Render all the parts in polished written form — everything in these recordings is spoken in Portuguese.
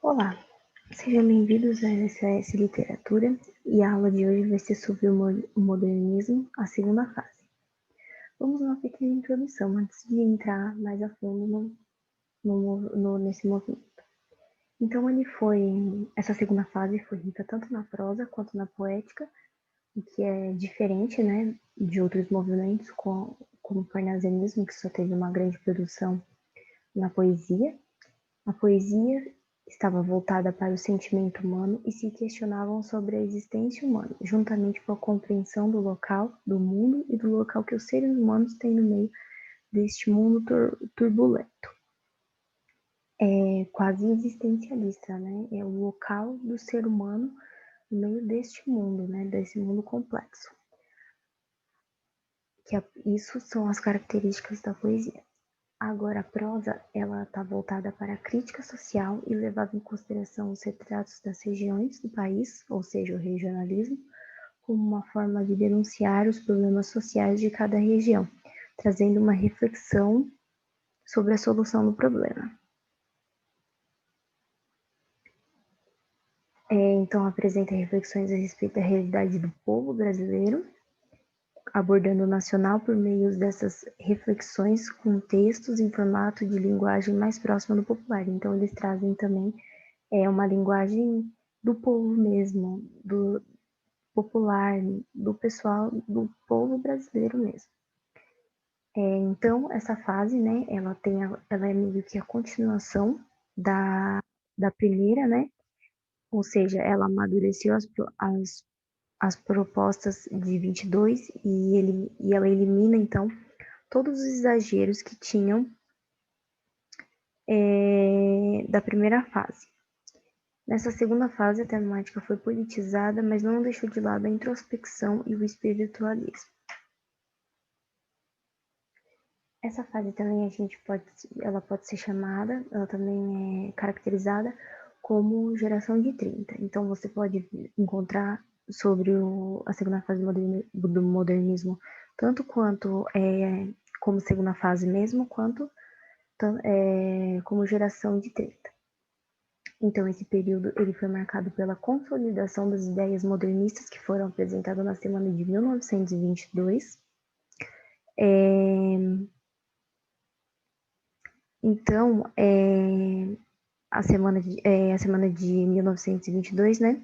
Olá, sejam bem-vindos a SOS Literatura e a aula de hoje vai ser sobre o modernismo, a segunda fase. Vamos uma pequena introdução antes de entrar mais a fundo nesse movimento. Então, essa segunda fase foi rica tanto na prosa quanto na poética, o que é diferente, né, de outros movimentos, como o parnasianismo, que só teve uma grande produção na poesia. A poesia estava voltada para o sentimento humano e se questionavam sobre a existência humana, juntamente com a compreensão do local, do mundo e do local que os seres humanos têm no meio deste mundo turbulento. É quase existencialista, né? É o local do ser humano no meio deste mundo, né? Desse mundo complexo. Isso são as características da poesia. Agora, a prosa, ela está voltada para a crítica social e levava em consideração os retratos das regiões do país, ou seja, o regionalismo, como uma forma de denunciar os problemas sociais de cada região, trazendo uma reflexão sobre a solução do problema. Então, apresenta reflexões a respeito da realidade do povo brasileiro, abordando o nacional por meio dessas reflexões com textos em formato de linguagem mais próxima do popular. Então, eles trazem também uma linguagem do povo mesmo, do popular, do pessoal, do povo brasileiro mesmo. Então, essa fase, né, ela é meio que a continuação da primeira, né, ou seja, ela amadureceu as propostas de 22 e ela elimina, então, todos os exageros que tinham da primeira fase. Nessa segunda fase, a temática foi politizada, mas não deixou de lado a introspecção e o espiritualismo. Essa fase também ela pode ser chamada, ela também é caracterizada como geração de 30. Então, você pode encontrar sobre a segunda fase do modernismo, tanto quanto como segunda fase mesmo, quanto como geração de 30. Então, esse período ele foi marcado pela consolidação das ideias modernistas que foram apresentadas na semana de 1922. Então, a semana de 1922, né?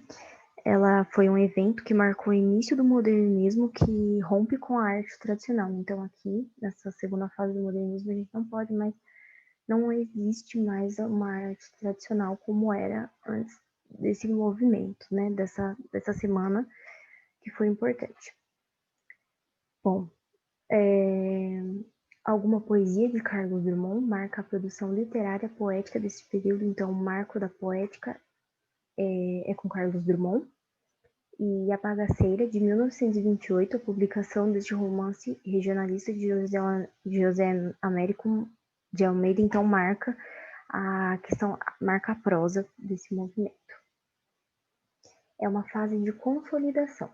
Ela foi um evento que marcou o início do modernismo que rompe com a arte tradicional. Então, aqui, nessa segunda fase do modernismo, a gente não existe mais uma arte tradicional como era antes desse movimento, né? Dessa semana que foi importante. Bom, alguma poesia de Carlos Drummond marca a produção literária poética desse período, então o marco da poética é com Carlos Drummond. E A Bagaceira, de 1928, a publicação deste romance regionalista de José Américo de Almeida, então marca a prosa desse movimento. É uma fase de consolidação.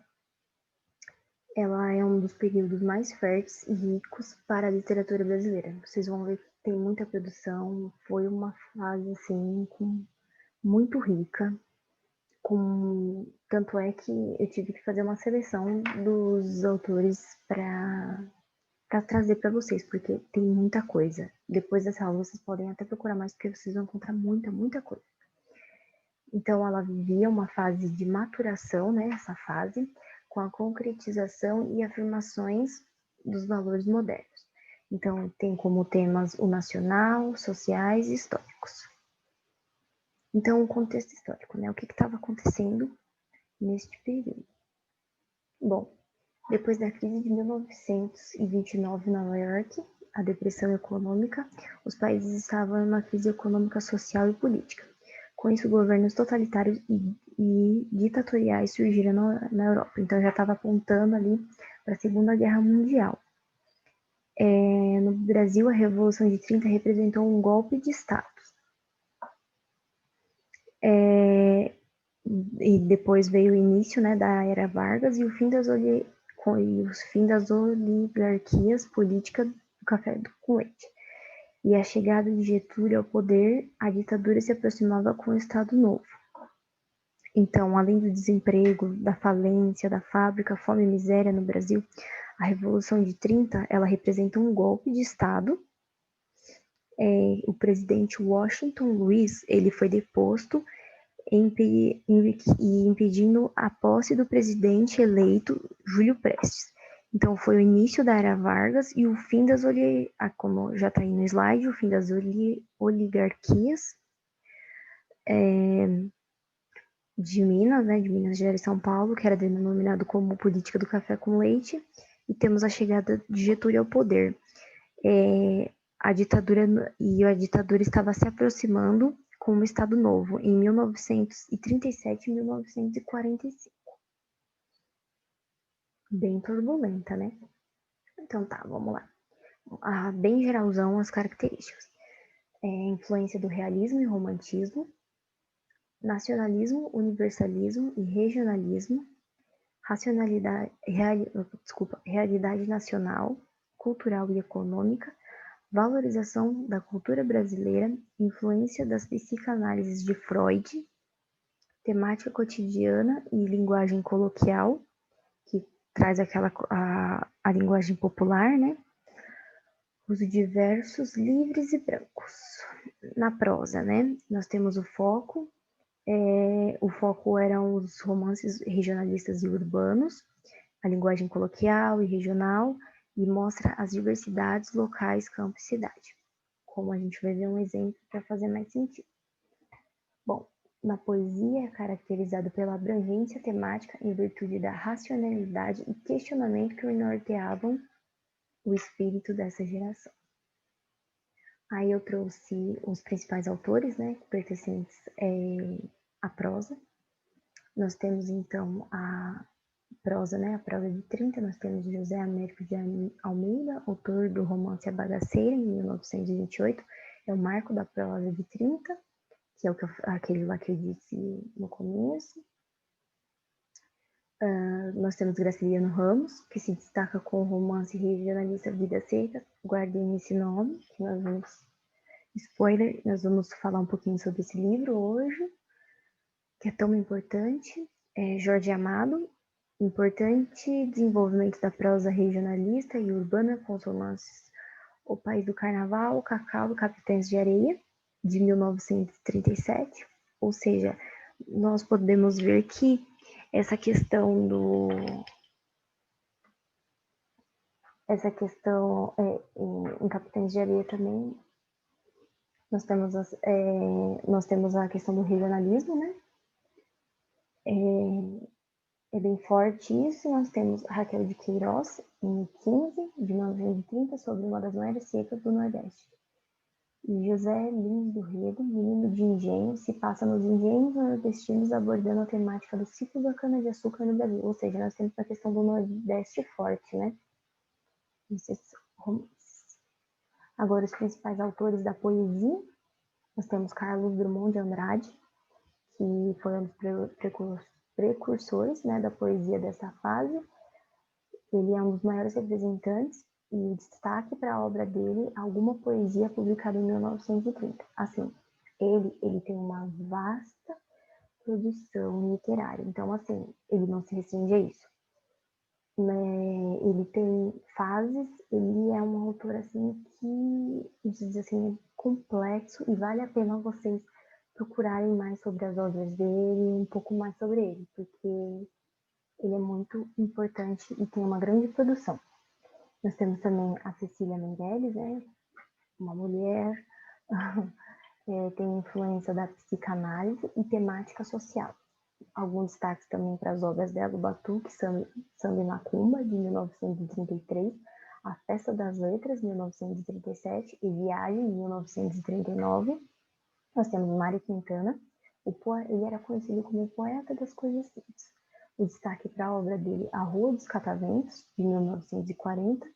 Ela é um dos períodos mais férteis e ricos para a literatura brasileira. Vocês vão ver que tem muita produção, foi uma fase assim muito rica, tanto é que eu tive que fazer uma seleção dos autores para trazer para vocês, porque tem muita coisa. Depois dessa aula vocês podem até procurar mais, porque vocês vão encontrar muita coisa. Então ela vivia uma fase de maturação, né, essa fase, com a concretização e afirmações dos valores modernos. Então tem como temas o nacional, sociais e históricos. Então, o contexto histórico, né? O que estava acontecendo neste período? Bom, depois da crise de 1929 em Nova York, a depressão econômica, os países estavam em uma crise econômica, social e política. Com isso, governos totalitários e ditatoriais surgiram na Europa. Então, já estava apontando ali para a Segunda Guerra Mundial. No Brasil, a Revolução de 30 representou um golpe de Estado. E depois veio o início, né, da Era Vargas e o fim das oligarquias políticas do café com leite. e a chegada de Getúlio ao poder, a ditadura se aproximava com o Estado Novo. Então, além do desemprego, da falência, da fábrica, fome e miséria no Brasil, a Revolução de 30, ela representa um golpe de Estado. O presidente Washington Luiz, ele foi deposto e impedindo a posse do presidente eleito Júlio Prestes. Então, foi o início da Era Vargas e o fim das como já está aí no slide, o fim das oligarquias de Minas, né, de Minas Gerais e São Paulo, que era denominado como política do café com leite, e temos a chegada de Getúlio ao poder. A ditadura estava se aproximando com o Estado Novo em 1937 e 1945. Bem turbulenta, né? Então tá, vamos lá. Bem geralzão as características. Influência do realismo e romantismo, nacionalismo, universalismo e regionalismo, realidade nacional, cultural e econômica, valorização da cultura brasileira, influência das psicanálises de Freud, temática cotidiana e linguagem coloquial, que traz a linguagem popular, né? Uso de versos livres e brancos. Na prosa, né? Nós temos o foco eram os romances regionalistas e urbanos, a linguagem coloquial e regional, e mostra as diversidades locais, campo e cidade. Como a gente vai ver um exemplo para fazer mais sentido. Bom, na poesia é caracterizado pela abrangência temática em virtude da racionalidade e questionamento que norteavam o espírito dessa geração. Aí eu trouxe os principais autores, né, pertencentes à prosa. Nós temos, então, a prosa, né, a prosa de 30, nós temos José Américo de Almeida, autor do romance A Bagaceira, em 1928, é o marco da prosa de 30, que é aquele lá que eu disse no começo. Nós temos Graciliano Ramos, que se destaca com o romance regionalista Vida Seca. Guardem esse nome, que nós vamos... Spoiler, nós vamos falar um pouquinho sobre esse livro hoje, que é tão importante. Jorge Amado, importante desenvolvimento da prosa regionalista e urbana com os romances O País do Carnaval, Cacau e Capitães de Areia, de 1937. Ou seja, nós podemos ver que essa questão em Capitães de Areia também, nós temos a questão do regionalismo, né? É bem forte isso. Nós temos Raquel de Queiroz, em 15, de 1930, sobre uma das maiores secas do Nordeste. E José Lins do Rego, Menino de Engenho, se passa nos engenhos nordestinos abordando a temática do ciclo da cana-de-açúcar no Brasil. Ou seja, nós temos a questão do Nordeste forte, né? Esses romances. Agora, os principais autores da poesia, nós temos Carlos Drummond de Andrade, que foi um dos precursores, né, da poesia dessa fase. Ele é um dos maiores representantes e destaque para a obra dele alguma poesia publicada em 1930. Assim, ele tem uma vasta produção literária. Então, assim, ele não se restringe a isso. Ele tem fases, ele é um autor, assim, que, diz assim, é complexo e vale a pena vocês procurarem mais sobre as obras dele, um pouco mais sobre ele, porque ele é muito importante e tem uma grande produção. Nós temos também a Cecília Meirelles, né? Uma mulher, tem influência da psicanálise e temática social. Alguns destaques também para as obras dela, o Batuque, Samba e Macumba, de 1933, A Festa das Letras, de 1937, e Viagem, de 1939. Nós temos Mário Quintana, ele era conhecido como o poeta das coisas simples. O destaque para a obra dele, A Rua dos Cataventos, de 1940.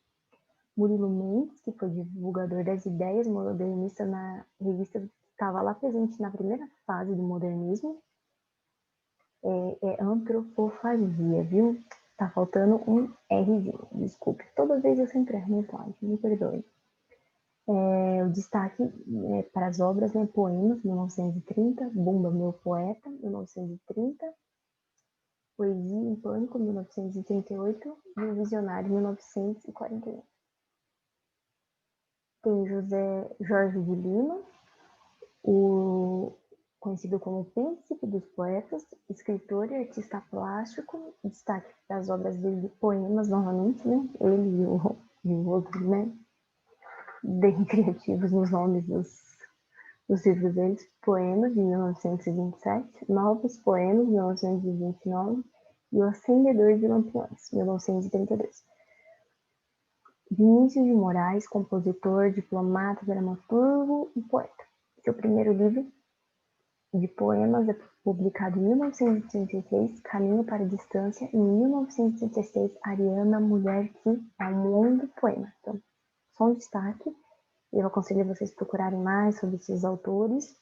Murilo Mendes, que foi divulgador das ideias modernistas na revista que estava lá presente na primeira fase do modernismo. Antropofagia, viu? Tá faltando um Rzinho, desculpe. Toda vez eu sempre erro no slide, me perdoe. O destaque para as obras, né, Poemas, 1930, Bumba, Meu Poeta, 1930, Poesia em Pânico, 1938, e O Visionário, 1941. Tem José Jorge de Lima, conhecido como Príncipe dos Poetas, escritor e artista plástico, destaque para as obras dele, poemas, novamente, né? Ele e o outro, né? Bem criativos nos nomes dos livros deles, Poemas, de 1927, Novos Poemas, de 1929, e O Acendedor de Lampiões, 1932. Vinícius de Moraes, compositor, diplomata, dramaturgo e poeta. Seu primeiro livro de poemas é publicado em 1936, Caminho para a Distância, e em 1936, Ariana, Mulher que é um longo poema. Então, só um destaque. Eu aconselho vocês procurarem mais sobre esses autores,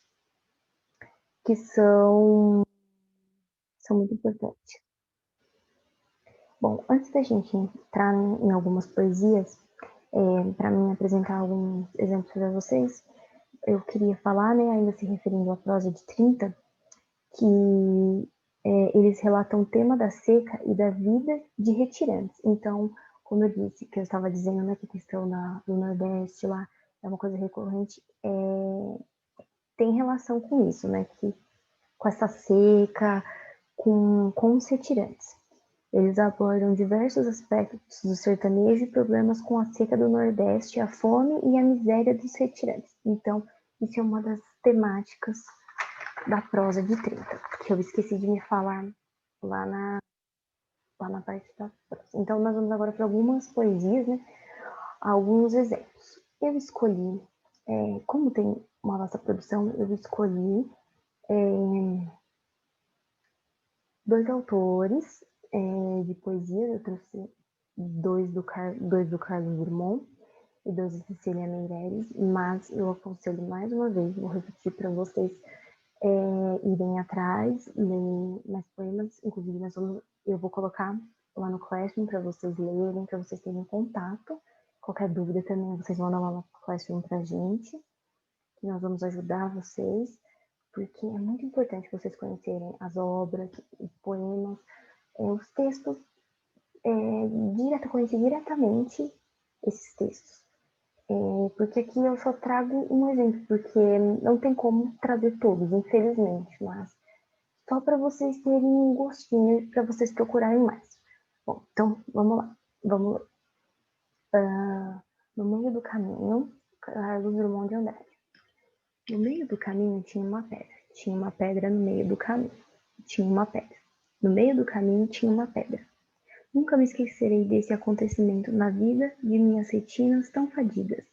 que são muito importantes. Bom, antes da gente entrar em algumas poesias, para mim apresentar alguns exemplos para vocês, eu queria falar, né, ainda se referindo à prosa de 30, que eles relatam o tema da seca e da vida de retirantes. Então, como eu disse, que eu estava dizendo, né, que a questão do Nordeste lá é uma coisa recorrente, tem relação com isso, né, com essa seca, com os retirantes. Eles abordam diversos aspectos do sertanejo e problemas com a seca do Nordeste, a fome e a miséria dos retirantes. Então, isso é uma das temáticas da prosa de 30, que eu esqueci de me falar lá na parte da prosa. Então, nós vamos agora para algumas poesias, né? Alguns exemplos. Eu escolhi, como tem uma vasta produção, eu escolhi dois autores de poesia. Eu trouxe dois do Carlos Drummond e dois de Cecília Meirelles, mas eu aconselho mais uma vez, vou repetir para vocês irem atrás, lerem mais poemas. Inclusive, eu vou colocar lá no Classroom para vocês lerem, para vocês terem contato. Qualquer dúvida também, vocês mandam lá no Classroom para a gente, que nós vamos ajudar vocês, porque é muito importante vocês conhecerem as obras, os poemas, os textos, conhecer diretamente esses textos. Porque aqui eu só trago um exemplo, porque não tem como trazer todos, infelizmente, mas só para vocês terem um gostinho, para vocês procurarem mais. Bom, então vamos lá. Vamos lá. No meio do caminho, Carlos Drummond de Andrade. No meio do caminho tinha uma pedra. Tinha uma pedra no meio do caminho. Tinha uma pedra. No meio do caminho tinha uma pedra. Nunca me esquecerei desse acontecimento na vida de minhas retinas tão fadigas.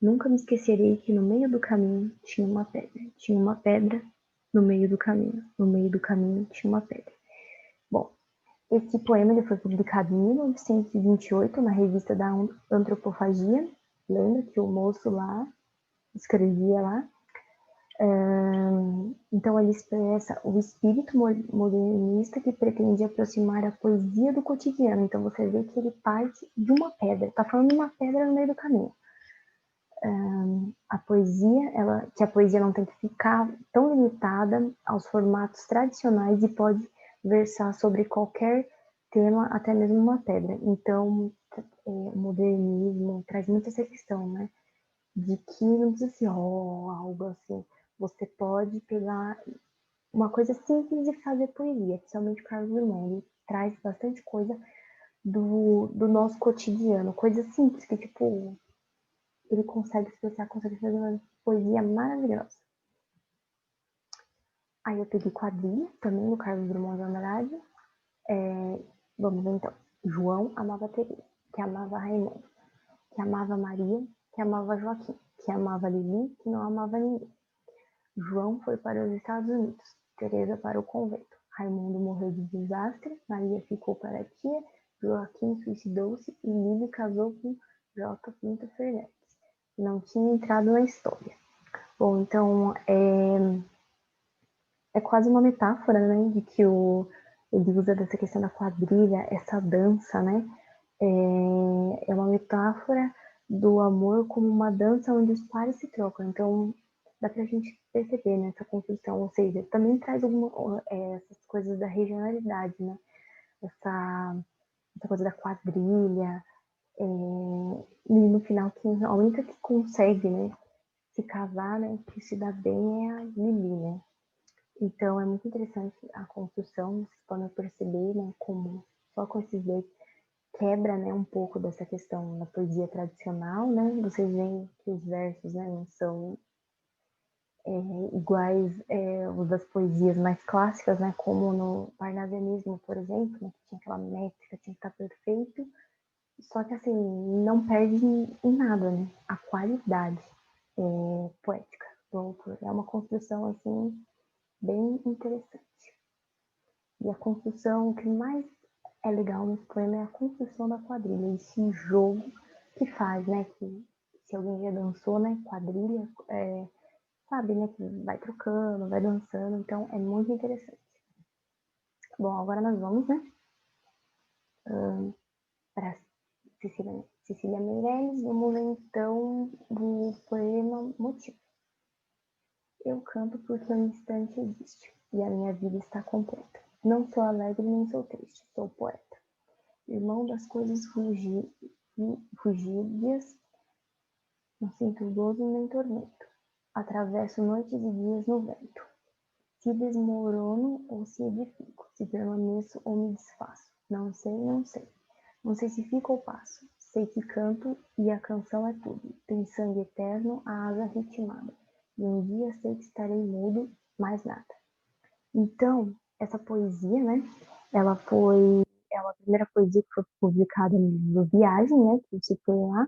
Nunca me esquecerei que no meio do caminho tinha uma pedra. Tinha uma pedra no meio do caminho. No meio do caminho tinha uma pedra. Bom, esse poema ele foi publicado em 1928 na revista da Antropofagia. Lembra que o moço lá escrevia lá? Então ele expressa o espírito modernista que pretende aproximar a poesia do cotidiano. Então você vê que ele parte de uma pedra. Está falando de uma pedra no meio do caminho. A poesia não tem que ficar tão limitada aos formatos tradicionais e pode versar sobre qualquer tema, até mesmo uma pedra. Então, o modernismo traz muito essa questão, né? De que não precisa ser algo assim. Você pode pegar uma coisa simples e fazer poesia, principalmente o Carlos Drummond. Ele traz bastante coisa do nosso cotidiano, coisas simples que, tipo, ele consegue expressar, consegue fazer uma poesia maravilhosa. Aí eu peguei Quadrilha, também do Carlos Drummond de Andrade. Vamos ver então. João amava Teresa, que amava Raimundo, que amava Maria, que amava Joaquim, que amava Lili, que não amava ninguém. João foi para os Estados Unidos, Teresa para o convento. Raimundo morreu de desastre, Maria ficou para a tia, Joaquim suicidou-se e Lili casou com J. Pinto Fernandes. Não tinha entrado na história. Bom, então é quase uma metáfora, né, de que ele usa dessa questão da quadrilha, essa dança, né, é uma metáfora do amor como uma dança onde os pares se trocam. Então, dá pra gente perceber nessa construção, ou seja, também traz essas coisas da regionalidade, né? Essa coisa da quadrilha, e no final, a única que consegue, né, se casar, né, que se dá bem é a Lili, né? Então, é muito interessante a construção, vocês podem perceber, né, como só com esses dois quebra, né, um pouco dessa questão da poesia tradicional, né? Vocês veem que os versos, né, não são iguais os das poesias mais clássicas, né, como no parnasianismo, por exemplo, né, que tinha aquela métrica, tinha que estar perfeito, só que assim, não perde em nada, né, a qualidade poética do autor. É uma construção, assim, bem interessante. E a construção que mais é legal nesse poema é a construção da quadrilha, esse jogo que faz, né, que se alguém já dançou, né, quadrilha, sabe, né, que vai trocando, vai dançando, então é muito interessante. Bom, agora nós vamos, né, para Cecília Meirelles, vamos ler então o poema Motivo. Eu canto porque o instante existe e a minha vida está completa. Não sou alegre nem sou triste, sou poeta. Irmão das coisas fugidias, não sinto gozo nem tormento. Atravesso noites e dias no vento. Se desmorono ou se edifico, se permaneço ou me desfaço. Não sei, não sei. Não sei se fico ou passo. Sei que canto e a canção é tudo. Tem sangue eterno, a asa ritmada. E um dia sei que estarei mudo, mais nada. Então, essa poesia, né? Ela é a primeira poesia que foi publicada no livro Viagem, né? Que eu citei lá,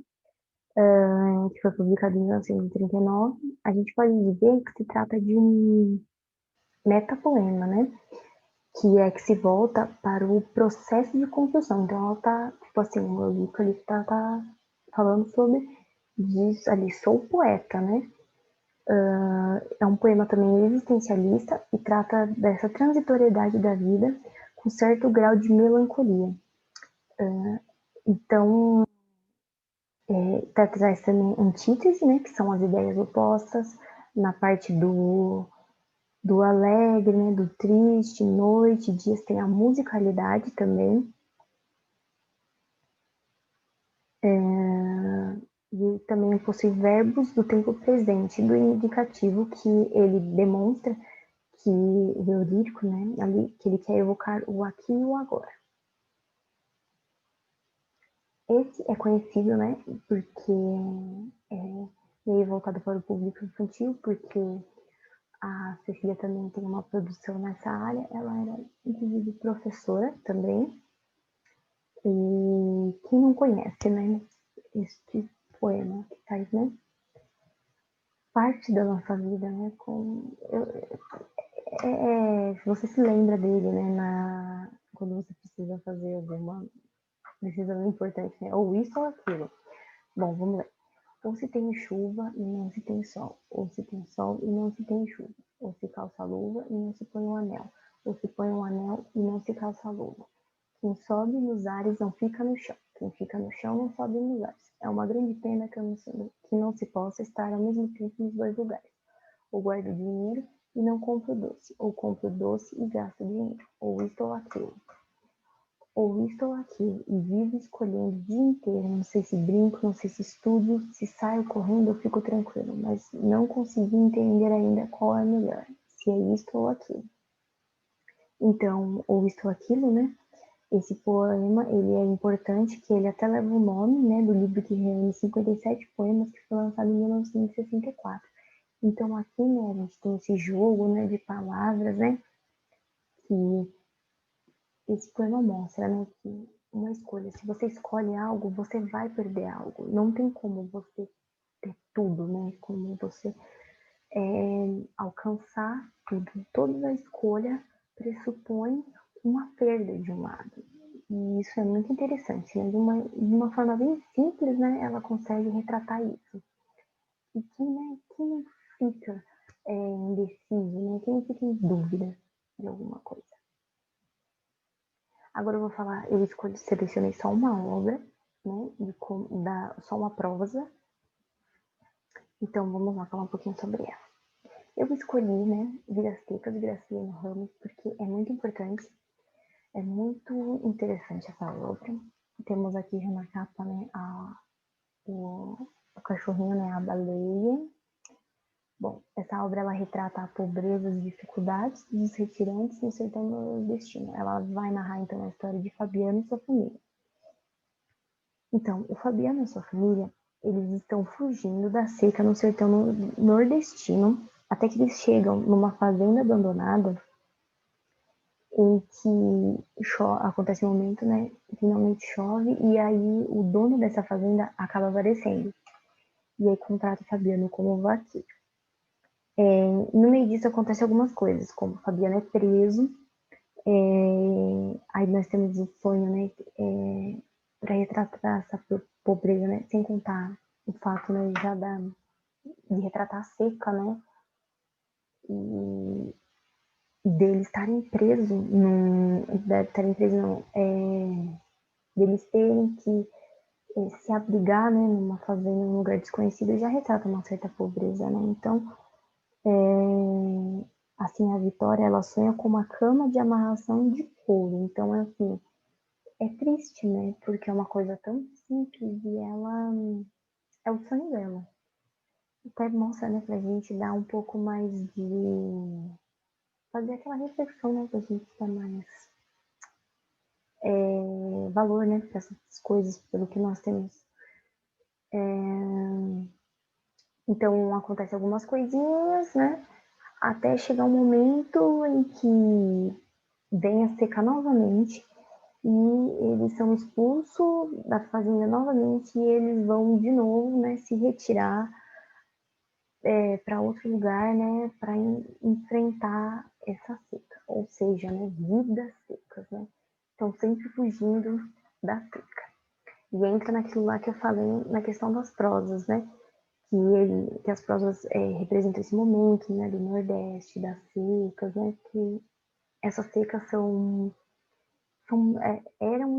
que foi publicado em 1939. A gente pode dizer que se trata de um metapoema, né? Que se volta para o processo de construção. Então, ela tá, tipo assim, o livro ali tá falando sobre disso ali, sou poeta, né? É um poema também existencialista e trata dessa transitoriedade da vida com certo grau de melancolia. Então, traz também antítese, né, que são as ideias opostas, na parte do alegre, né, do triste, noite, dias, tem a musicalidade também. E também possui verbos do tempo presente, do indicativo, que ele demonstra que o eu lírico, né, ali, que ele quer evocar o aqui e o agora. Esse é conhecido, né, porque é voltado para o público infantil, porque a Cecília também tem uma produção nessa área, ela era, inclusive, professora também, e quem não conhece, né, este poema que faz, né, parte da nossa vida, né, você se lembra dele, né, quando você precisa fazer alguma decisão importante, né, ou isso ou aquilo. Bom, vamos lá. Ou se tem chuva e não se tem sol, ou se tem sol e não se tem chuva, ou se calça a luva e não se põe um anel, ou se põe um anel e não se calça a luva. Quem sobe nos ares não fica no chão, quem fica no chão não sobe nos ares. É uma grande pena que não se possa estar ao mesmo tempo nos dois lugares. Ou guardo dinheiro e não compro doce, ou compro doce e gasto dinheiro, ou isto ou aquilo. Ou isto ou aquilo, e vivo escolhendo o dia inteiro, não sei se brinco, não sei se estudo, se saio correndo eu fico tranquilo, mas não consegui entender ainda qual é melhor, se é isto ou aquilo. Então, ou isto ou aquilo, né? Esse poema, ele é importante, que ele até leva o nome, né, do livro que reúne 57 poemas, que foi lançado em 1964. Então, aqui, né, a gente tem esse jogo, né, de palavras, né, que esse poema mostra, né, que uma escolha, se você escolhe algo, você vai perder algo. Não tem como você ter tudo, né? Como você alcançar tudo. Toda escolha pressupõe uma perda de um lado. E isso é muito interessante, né? De uma forma bem simples, né? Ela consegue retratar isso. E quem não fica indeciso, né? Quem não fica em dúvida de alguma coisa. Agora eu vou falar, selecionei só uma obra, né, só uma prosa. Então, vamos lá falar um pouquinho sobre ela. Eu escolhi, né, Vidas Secas, Graciliano Ramos, porque é muito importante, é muito interessante essa obra. Temos aqui já na capa, né, o cachorrinho, né, a baleia. Bom, essa obra ela retrata a pobreza e dificuldades dos retirantes no sertão nordestino. Ela vai narrar então a história de Fabiano e sua família. Então, o Fabiano e sua família, eles estão fugindo da seca no sertão nordestino, até que eles chegam numa fazenda abandonada, em que acontece um momento, né, finalmente chove, e aí o dono dessa fazenda acaba aparecendo. E aí contrata o Fabiano como vaqueiro. No meio disso acontecem algumas coisas, como o Fabiano é preso, aí nós temos o sonho, né, para retratar essa pobreza, né, sem contar o fato, né, já de retratar a seca, né, e deles estarem presos, deles terem que se abrigar, né, numa fazenda, num lugar desconhecido, já retrata uma certa pobreza, né, então, assim, a Vitória, ela sonha com uma cama de amarração de couro, então, assim, é triste, né, porque é uma coisa tão simples e ela é o sonho dela. Até mostra, né, pra gente dar um pouco mais de fazer aquela reflexão, né, pra gente dar mais valor, né, para essas coisas, pelo que nós temos. Então, acontece algumas coisinhas, né, até chegar um momento em que vem a seca novamente e eles são expulsos da fazenda novamente e eles vão de novo, né, se retirar para outro lugar, né, para enfrentar essa seca, ou seja, né, vidas secas, né, estão sempre fugindo da seca. E entra naquilo lá que eu falei na questão das prosas, né, que as prosas representam esse momento, né, do Nordeste, das secas, né, que essas secas eram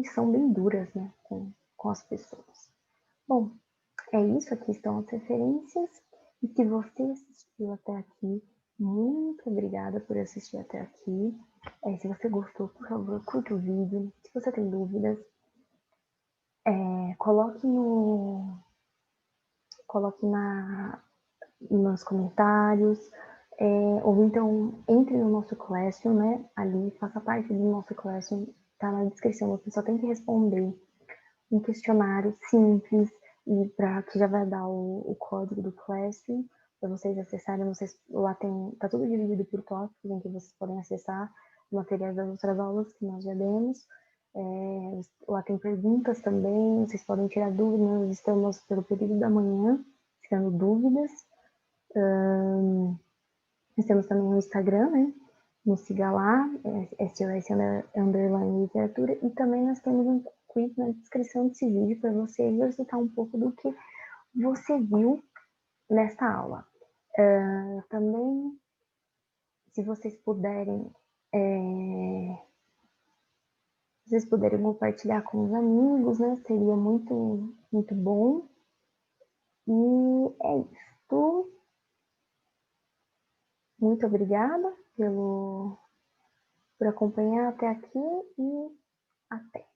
e são bem duras, né, com as pessoas. Bom, é isso, aqui estão as referências. E se você assistiu até aqui, muito obrigada por assistir até aqui. Se você gostou, por favor, curta o vídeo. Se você tem dúvidas, coloque nos comentários. Ou então entre no nosso Classroom, né? Ali, faça parte do nosso Classroom. Tá na descrição, você só tem que responder um questionário simples e para que já vai dar o código do Classroom para vocês acessarem. Lá tá tudo dividido por tópicos em que vocês podem acessar os materiais das outras aulas que nós já demos. Lá tem perguntas também, vocês podem tirar dúvidas. Nós estamos pelo período da manhã tirando dúvidas. Nós temos também o Instagram, né? Nos siga lá, SOS_literatura, e também nós temos um quiz na descrição desse vídeo para você exercitar um pouco do que você viu nesta aula. Também, se vocês puderem compartilhar com os amigos, né? Seria muito, muito bom. E é isso. Muito obrigada por acompanhar até aqui e até.